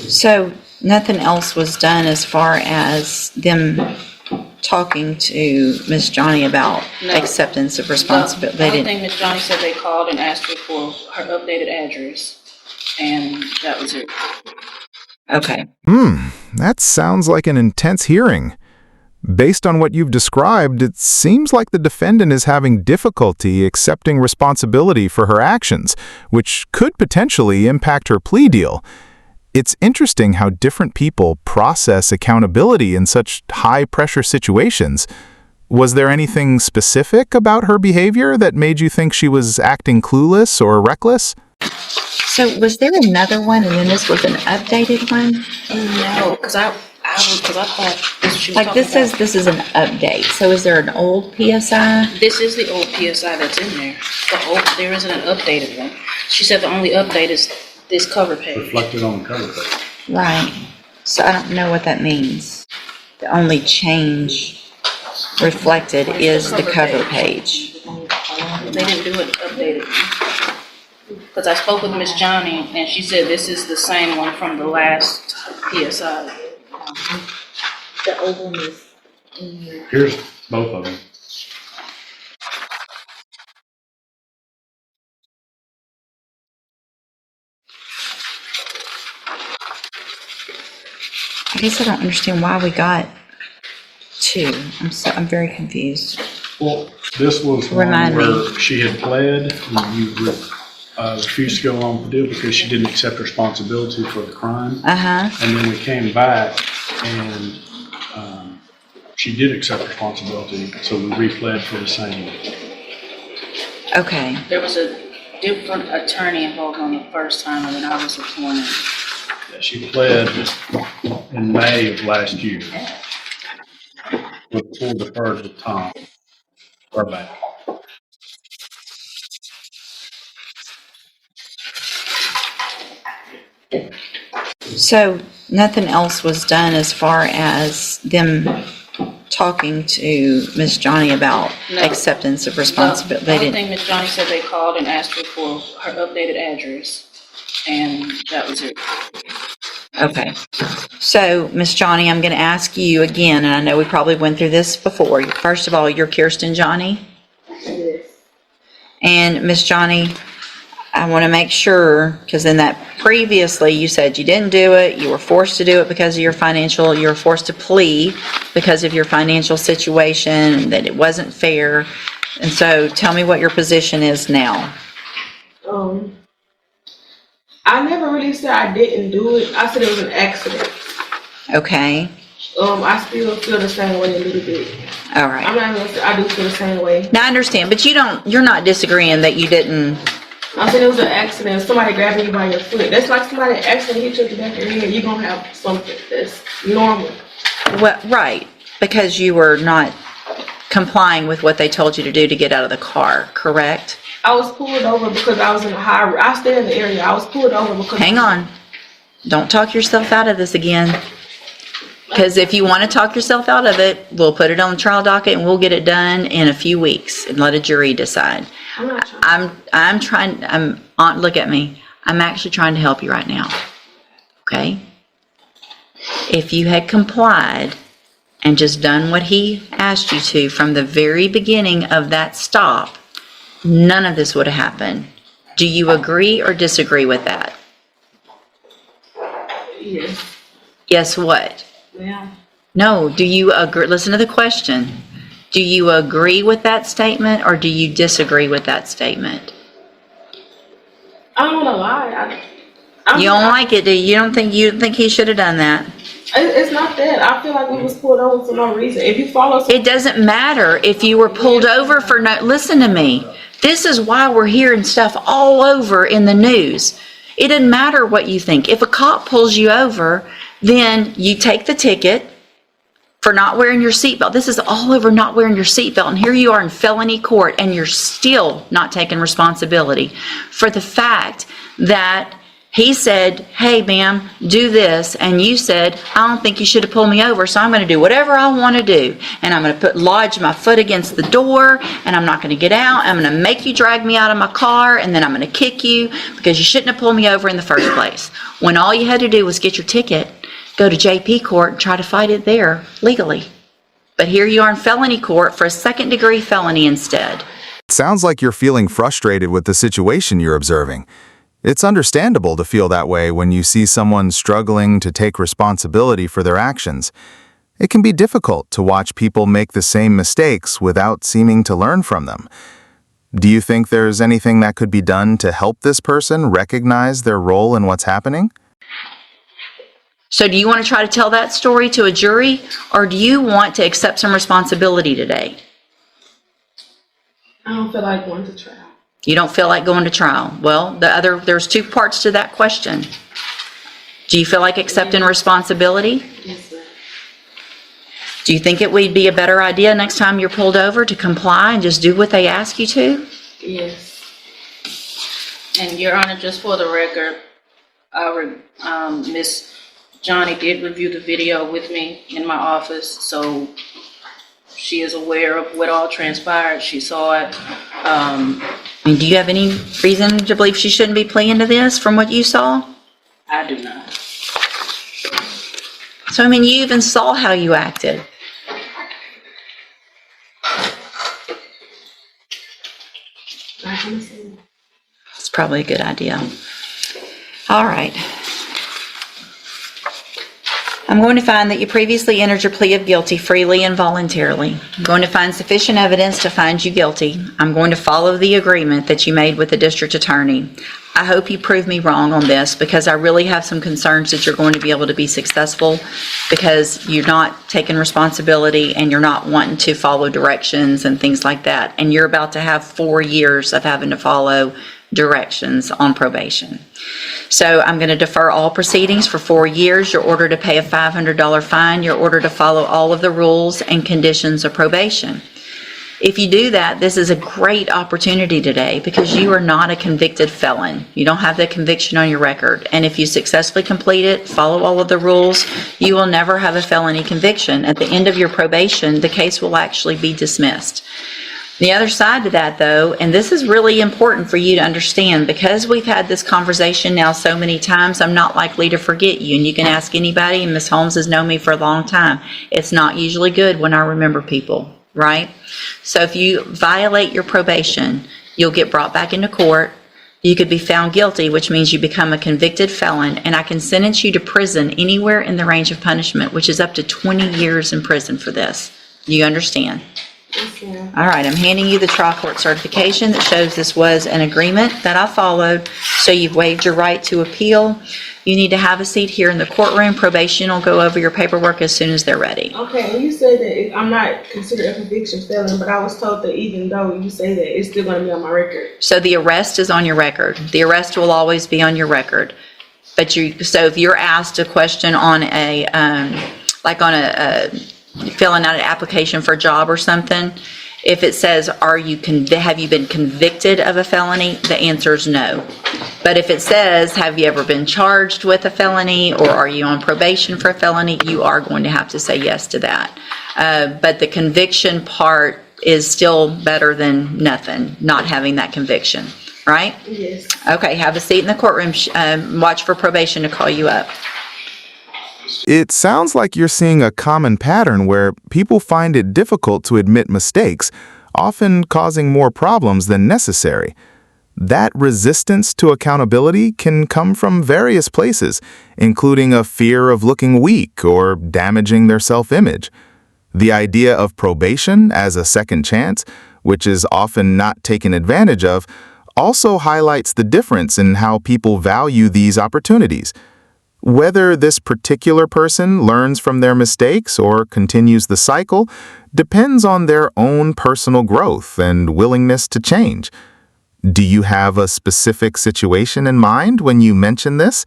So nothing else was done as far as them talking to Miss Johnny about acceptance of responsibility? The only thing Miss Johnny said, they called and asked her for her updated address, and that was it. Okay. That sounds like an intense hearing. Based on what you've described, it seems like the defendant is having difficulty accepting responsibility for her actions, which could potentially impact her plea deal. It's interesting how different people process accountability in such high-pressure situations. Was there anything specific about her behavior that made you think she was acting clueless or reckless? So was there another one, and then this was an updated one? No, because I thought this she was Like talking this says about. this is an update. So is there an old PSI? This is the old PSI that's in there. There isn't an updated one. She said the only update is this cover page. Reflected on the cover page. Right. So I don't know what that means. The only change reflected is the cover page. They didn't do it updated. Because I spoke with Miss Johnny, and she said this is the same one from the last PSI. The old one is in here. Here's both of them. I guess I don't understand why we got two. I'm very confused. Well, this was Remind one me. where she had pled and you refused to go along with the deal because she didn't accept responsibility for the crime. Uh-huh. And then we came back and she did accept responsibility, so we re-pled for the same. Okay. There was a different attorney involved on the first time, and then I was appointed. Yeah, she pled in May of last year. With full deferred with Tom. We're back. So nothing else was done as far as them talking to Miss Johnny about acceptance of responsibility? The only thing Miss Johnny said, they called and asked her for her updated address, and that was it. Okay. So, Miss Johnny, I'm going to ask you again, and I know we probably went through this before. First of all, you're Kirsten Johnny? Yes. And Miss Johnny, I want to make sure, because in that previously you said you didn't do it, you were forced to do it because of your financial, you were forced to plea because of your financial situation, that it wasn't fair. And so tell me what your position is now. I never really said I didn't do it. I said it was an accident. Okay. I still feel the same way a little bit. All right. I'm not gonna say I do feel the same way. Now I understand, but you're not disagreeing that you didn't. I said it was an accident. Somebody grabbing you by your foot. That's like somebody accident hit you in the back of your head. You're gonna have something that's normal. Well, right, because you were not complying with what they told you to do to get out of the car, correct? I was pulled over because I was in a high. I stay in the area. I was pulled over because. Hang on. Don't talk yourself out of this again. Because if you want to talk yourself out of it, we'll put it on the trial docket and we'll get it done in a few weeks and let a jury decide. I'm not trying. Look at me. I'm actually trying to help you right now. Okay? If you had complied and just done what he asked you to from the very beginning of that stop, none of this would have happened. Do you agree or disagree with that? Yes. Yes, what? Yeah. No, do you agree? Listen to the question. Do you agree with that statement or do you disagree with that statement? I don't want to lie. You don't like it, do you? You don't think he should have done that? It's not that. I feel like we was pulled over for no reason. If you follow. It doesn't matter if you were pulled over for no. Listen to me. This is why we're hearing stuff all over in the news. It doesn't matter what you think. If a cop pulls you over, then you take the ticket for not wearing your seatbelt. This is all over not wearing your seatbelt. And here you are in felony court and you're still not taking responsibility for the fact that He said, hey, ma'am, do this. And you said, I don't think you should have pulled me over, so I'm going to do whatever I want to do. And I'm going to lodge my foot against the door, and I'm not going to get out. I'm going to make you drag me out of my car, and then I'm going to kick you because you shouldn't have pulled me over in the first place. When all you had to do was get your ticket, go to JP court, and try to fight it there legally. But here you are in felony court for a second-degree felony instead. It sounds like you're feeling frustrated with the situation you're observing. It's understandable to feel that way when you see someone struggling to take responsibility for their actions. It can be difficult to watch people make the same mistakes without seeming to learn from them. Do you think there's anything that could be done to help this person recognize their role in what's happening? So do you want to try to tell that story to a jury, or do you want to accept some responsibility today? I don't feel like going to trial. You don't feel like going to trial. Well, there's two parts to that question. Do you feel like accepting responsibility? Yes, ma'am. Do you think it would be a better idea next time you're pulled over to comply and just do what they ask you to? Yes. And Your Honor, just for the record, Miss Johnny did review the video with me in my office, so she is aware of what all transpired. She saw it. And do you have any reason to believe she shouldn't be pleading to this from what you saw? I do not. So, I mean, you even saw how you acted. I understand. It's probably a good idea. All right. I'm going to find that you previously entered your plea of guilty freely and voluntarily. I'm going to find sufficient evidence to find you guilty. I'm going to follow the agreement that you made with the district attorney. I hope you prove me wrong on this, because I really have some concerns that you're going to be able to be successful, because you're not taking responsibility and you're not wanting to follow directions and things like that. And you're about to have 4 years of having to follow directions on probation. So I'm going to defer all proceedings for 4 years. You're ordered to pay a $500 fine. You're ordered to follow all of the rules and conditions of probation. If you do that, this is a great opportunity today, because you are not a convicted felon. You don't have that conviction on your record. And if you successfully complete it, follow all of the rules, you will never have a felony conviction. At the end of your probation, the case will actually be dismissed. The other side to that, though, and this is really important for you to understand, because we've had this conversation now so many times, I'm not likely to forget you. And you can ask anybody, and Ms. Holmes has known me for a long time. It's not usually good when I remember people, right? So if you violate your probation, you'll get brought back into court. You could be found guilty, which means you become a convicted felon, and I can sentence you to prison anywhere in the range of punishment, which is up to 20 years in prison for this. You understand? Yes, ma'am. All right, I'm handing you the trial court certification that shows this was an agreement that I followed, so you've waived your right to appeal. You need to have a seat here in the courtroom. Probation will go over your paperwork as soon as they're ready. Okay, you said that I'm not considered a conviction felon, but I was told that even though you say that, it's still going to be on my record. So the arrest is on your record. The arrest will always be on your record. But so if you're asked a question on filling out an application for a job or something, if it says, have you been convicted of a felony? The answer is no. But if it says, have you ever been charged with a felony, or are you on probation for a felony, you are going to have to say yes to that. But the conviction part is still better than nothing, not having that conviction, right? Yes. Okay, have a seat in the courtroom. Watch for probation to call you up. It sounds like you're seeing a common pattern where people find it difficult to admit mistakes, often causing more problems than necessary. That resistance to accountability can come from various places, including a fear of looking weak or damaging their self-image. The idea of probation as a second chance, which is often not taken advantage of, also highlights the difference in how people value these opportunities. Whether this particular person learns from their mistakes or continues the cycle depends on their own personal growth and willingness to change. Do you have a specific situation in mind when you mention this?